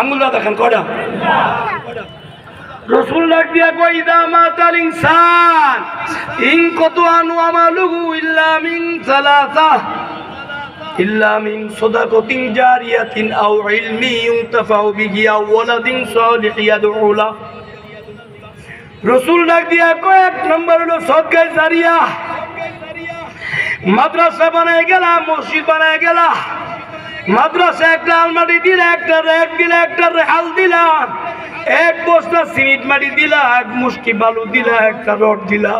আঙ্গুলটা দেখেন কয়টা? রসুল ডাক দিয়া কই ইদা মাতাল ইনসান ইনকাতু আনহু আমালুহু ইল্লা মিন সালাসা ইল্লা মিন সাদাকাতিন জারিয়াতিন আও ইলমি ইউনতাফাউ বিহি আও ওয়ালাদিন সালিহিন ইয়াদউ লা। রসুল ডাক দিয়া কই এক নম্বর হলো সদকা জারিয়া। মাদ্রাসা বানায় গেলা, মসজিদ বানায় গেলা, মাদ্রাসা একটা আলমারি দিলা, একটা র্যাক দিলা, একটা রেহাল দিলা, এক বস্তা সিমেন্ট মাটি দিলা, এক মুষ্টি বালু দিলা, একটা রড দিলা,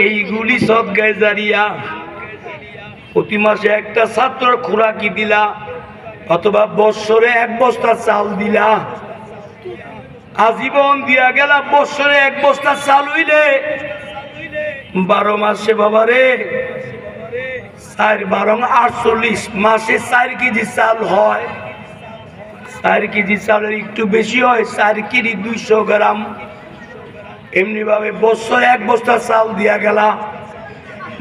এইগুলি সদকায়ে জারিয়া। প্রতি মাসে একটা ছাত্র খোরাকি দিলা, অথবা বৎসরে এক বস্তা চাল দিলা, আজীবন দিয়া গেলা। বৎসরে এক বস্তা চাল হইলে 12 মাসে বাবারে 4 12 48 মাসে 4 কেজি চাল হয়। 4 কেজি চালের একটু বেশি হয়, 4 কেজি 200 গ্রাম। এমনি ভাবে বছরে এক বস্তা চাল দিয়া গেলা।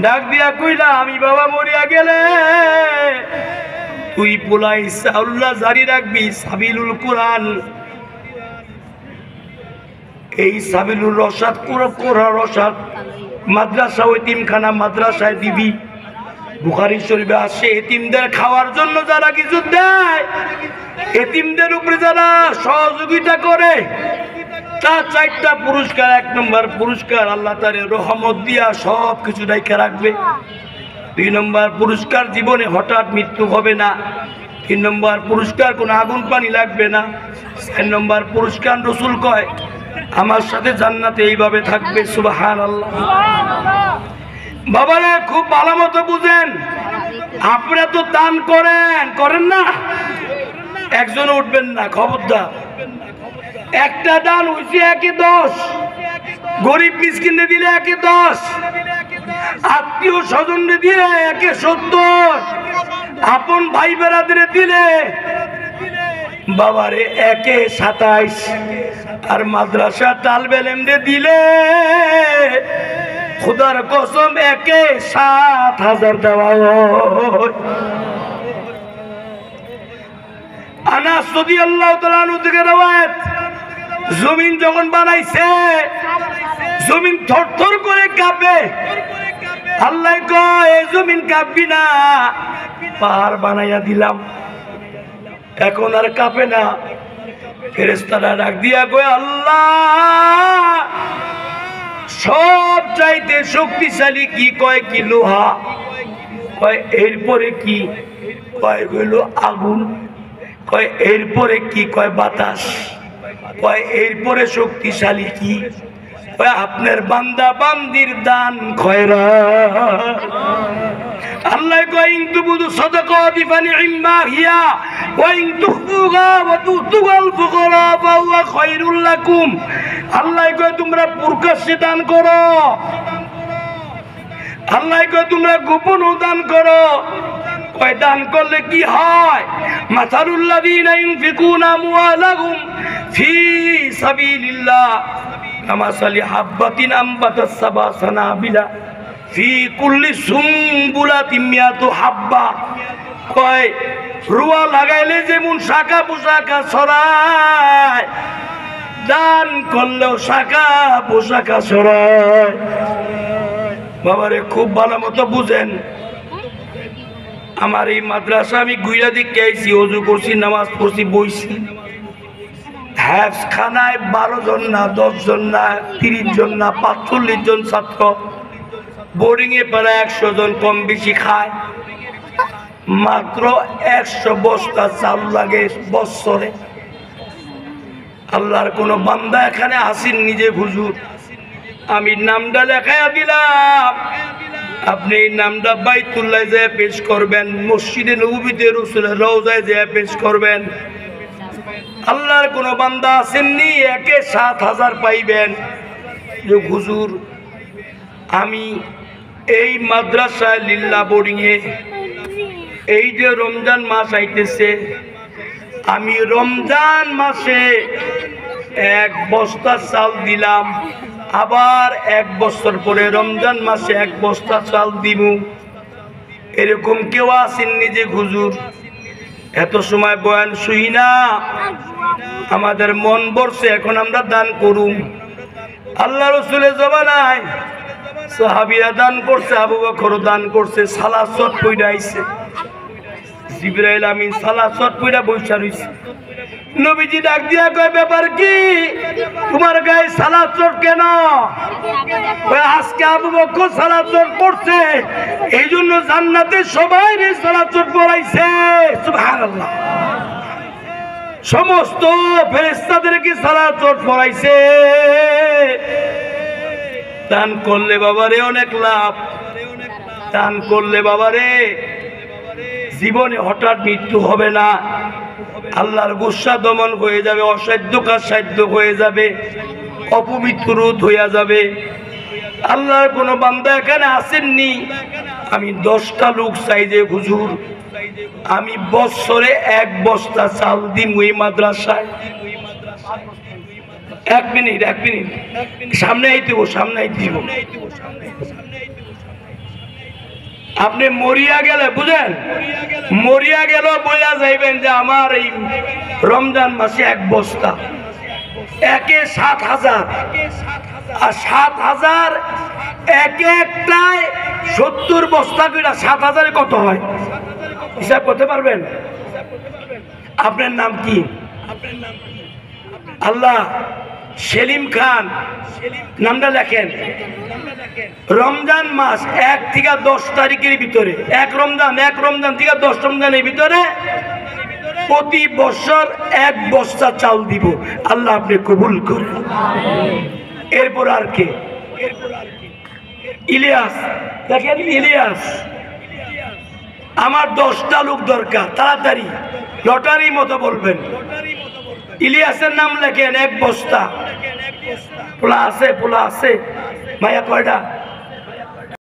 ডাক দিয়া কইলা আমি বাবা মরিয়া গেলে তুই পোলাই চাউল্লা জারি রাখবি সাবিলুল কোরআন। এই সাবিলুর রসাদ কোরআন রসাদ মাদ্রাসা এতিমখানা মাদ্রাসায় দিবি। বুখারী শরীফে আসে এতিমদের খাওয়ার জন্য যারা কিছু দেয়, এতিমদের উপরে যারা সহযোগিতা করে, তার 4টা পুরস্কার। 1 নম্বর পুরস্কার আল্লাহ তার রহমত দিয়া সব কিছু রেখে রাখবে। 2 নম্বর পুরস্কার জীবনে হঠাৎ মৃত্যু হবে না। 3 নম্বর পুরস্কার কোনো আগুন পানি লাগবে না। 4 নম্বর পুরস্কার রসুল কয় আমার সাথে জান্নাতে এইভাবে থাকবে। সুবহানাল্লাহ। বাবারে খুব ভালো মতো বুঝেন, আপনারা তো দান করেন না? একজন উঠবেন না, খবরদার। একটা দান হইছে 1-10, গরিব মিসকিনে দিলে 1-10, আত্মীয় স্বজনে দিলে 1-70, আপন ভাই বেড়াদের দিলে বাবারে 1-27, আর মাদ্রাসা তালবেল এমনি দিলে খুদার কসম 1-7,000 দেওয়া হয়। আনাস রাদিয়াল্লাহু তাআলা আনহু থেকে রওয়ায়াত, জমিন যখন বানাইছে জমিন থরথর করে কাঁপে। আল্লাহ কয় এই জমিন কাঁপবি না, পাহাড় বানাইয়া দিলাম, এখন আর কাঁপে না। ফেরেশতারা ডাক দিয়া কয় আল্লাহ সব চাইতে শক্তিশালী কি? কয় কি লোহা। কয় এরপরে কি? কয় হইল আগুন। কয় এরপরে কি? কয় বাতাস। কয় এরপরে শক্তিশালী কি? কয় আপনার বান্দা বান্দির দান খয়রাত। আল্লাহ কয় ইন তুবুদু সাদাকাতি ফানি'মা হিয়া ওয়া ইন তুখফুহা ওয়া তু'তুল ফুকারা ফাহুয়া খায়রুল লাকুম। আল্লাহ কয় তোমরা প্রকাশ্যে দান করো, আল্লাহ কয় তোমরা গোপনে দান করো। কয় দান করলে কি হয়? মাসালুল লাযিনা ইউনফিকুনা আমওয়ালাহুম ফি সাবিলিল্লাহ কামাসালি হাববাতিন আমবাতাস সাবা সানাবিলা ফি কুল্লি সুমবুলাতিন মিয়াতু হাব্বা। কয় রুয়া লাগাইলে যেমন শাখা পোশাকা ছড়ায়, দান করলেও শাখা পোশাকা ছড়ায়। বাবারে খুব ভালো মতো বুঝেন। আমার এই মাদ্রাসা আমি গুইরা দিকে আইছি, ওযু করছি, নামাজ পড়ছি, বইছি। হ্যাফখানায় 12 জন না, 10 জন না, 30 জন না, 45 জন ছাত্র। বোর্ডিংয়ে প্রায় 100 জন কম বেশি খায়। মাত্র 100 বস্তা চাল লাগে বছরে। আল্লাহর কোন বান্দা এখানে আসেন নিজে হুজুর আমি নামটা লেখাইয়া দিলাম, আপনি এই নামটা বাইতুল্লাহ যায় পেশ করবেন, মসজিদে নববীতে রাসূলের রওজায় যায় পেশ করবেন। আল্লাহর কোন বান্দা আসেননি 1-7,000 পাইবেন। যে হুজুর আমি এই মাদ্রাসায় লিল্লাহ বোর্ডিংয়ে এই যে রমজান মাস আইতেছে, আমি রমজান মাসে 1 বস্তা চাল দিলাম, আবার 1 বছর পরে রমজান মাসে 1 বস্তা চাল দিব। এরকম কেউ আসেননি যে হুজুর এত সময় বয়ান শুই না, আমাদের মন বর্ষে এখন আমরা দান করুম। আল্লাহ রসুলের জমানায় সাহাবীরা দান করছে, আবু বকর দান করছে, সালাত চট পইড়া আইছে, জিবরাইল আমিন সালাত চট পইড়া বইসা রইছে। নবীজি ডাক দিয়া কয়, ব্যাপার কি, তোমার গায়ে সালাত চট কেন? আজকে আবু বকর সালাত চট পড়ছে, এই জন্য জান্নাতে সবাই সালাত চট পড়াইছে। সুবহানাল্লাহ। সমস্ত ফেরেশতাদেরকে সালাত চট পড়াইছে। দান করলে বাবারে অনেক লাভ, দান করলে বাবারে জীবনে হঠাৎ মৃত্যু হবে না, আল্লাহর গুসা দমন হয়ে যাবে, অসাধ্য কাজ সাধ্য হয়ে যাবে, অপবিত্র রোধ হইয়া যাবে। আল্লাহর কোন বান্দা এখানে আসেননি, আমি 10টা লোক চাই যে হুজুর আমি বছরে 1 বস্তা চাল দিই ওই মাদ্রাসায়। 1 মিনিট সামনে আইতে দিব। আপনি মরিয়া গেলে বুঝেন, মরিয়া গেল বইলা যাইবেন যে আমার এই রমজান মাসে 1 বস্তা, একে 7,000, আর 7,000 একটায় 70 বস্তা করে 7,000 কত হয় হিসাব করতে পারবেন? আপনার নাম কি? আল্লাহ সেলিম খান, নামটা লেখেন। রমজান মাস 1 থেকে 10 তারিখের ভিতরে, এক রমজান থেকে 10 রমজানের ভিতরে প্রতি বছর 1 বস্তা চাল দিব। আল্লাহ আপনি কবুল করেন। এরপর আর কে? ইলিয়াস, দেখেন ইলিয়াস, আমার 10টা লোক দরকার, তাড়াতাড়ি লটারি মতো বলবেন। ইলিয়াসের নাম লেখেন, 1 বস্তা। পোলা আছে মায়া কয়টা?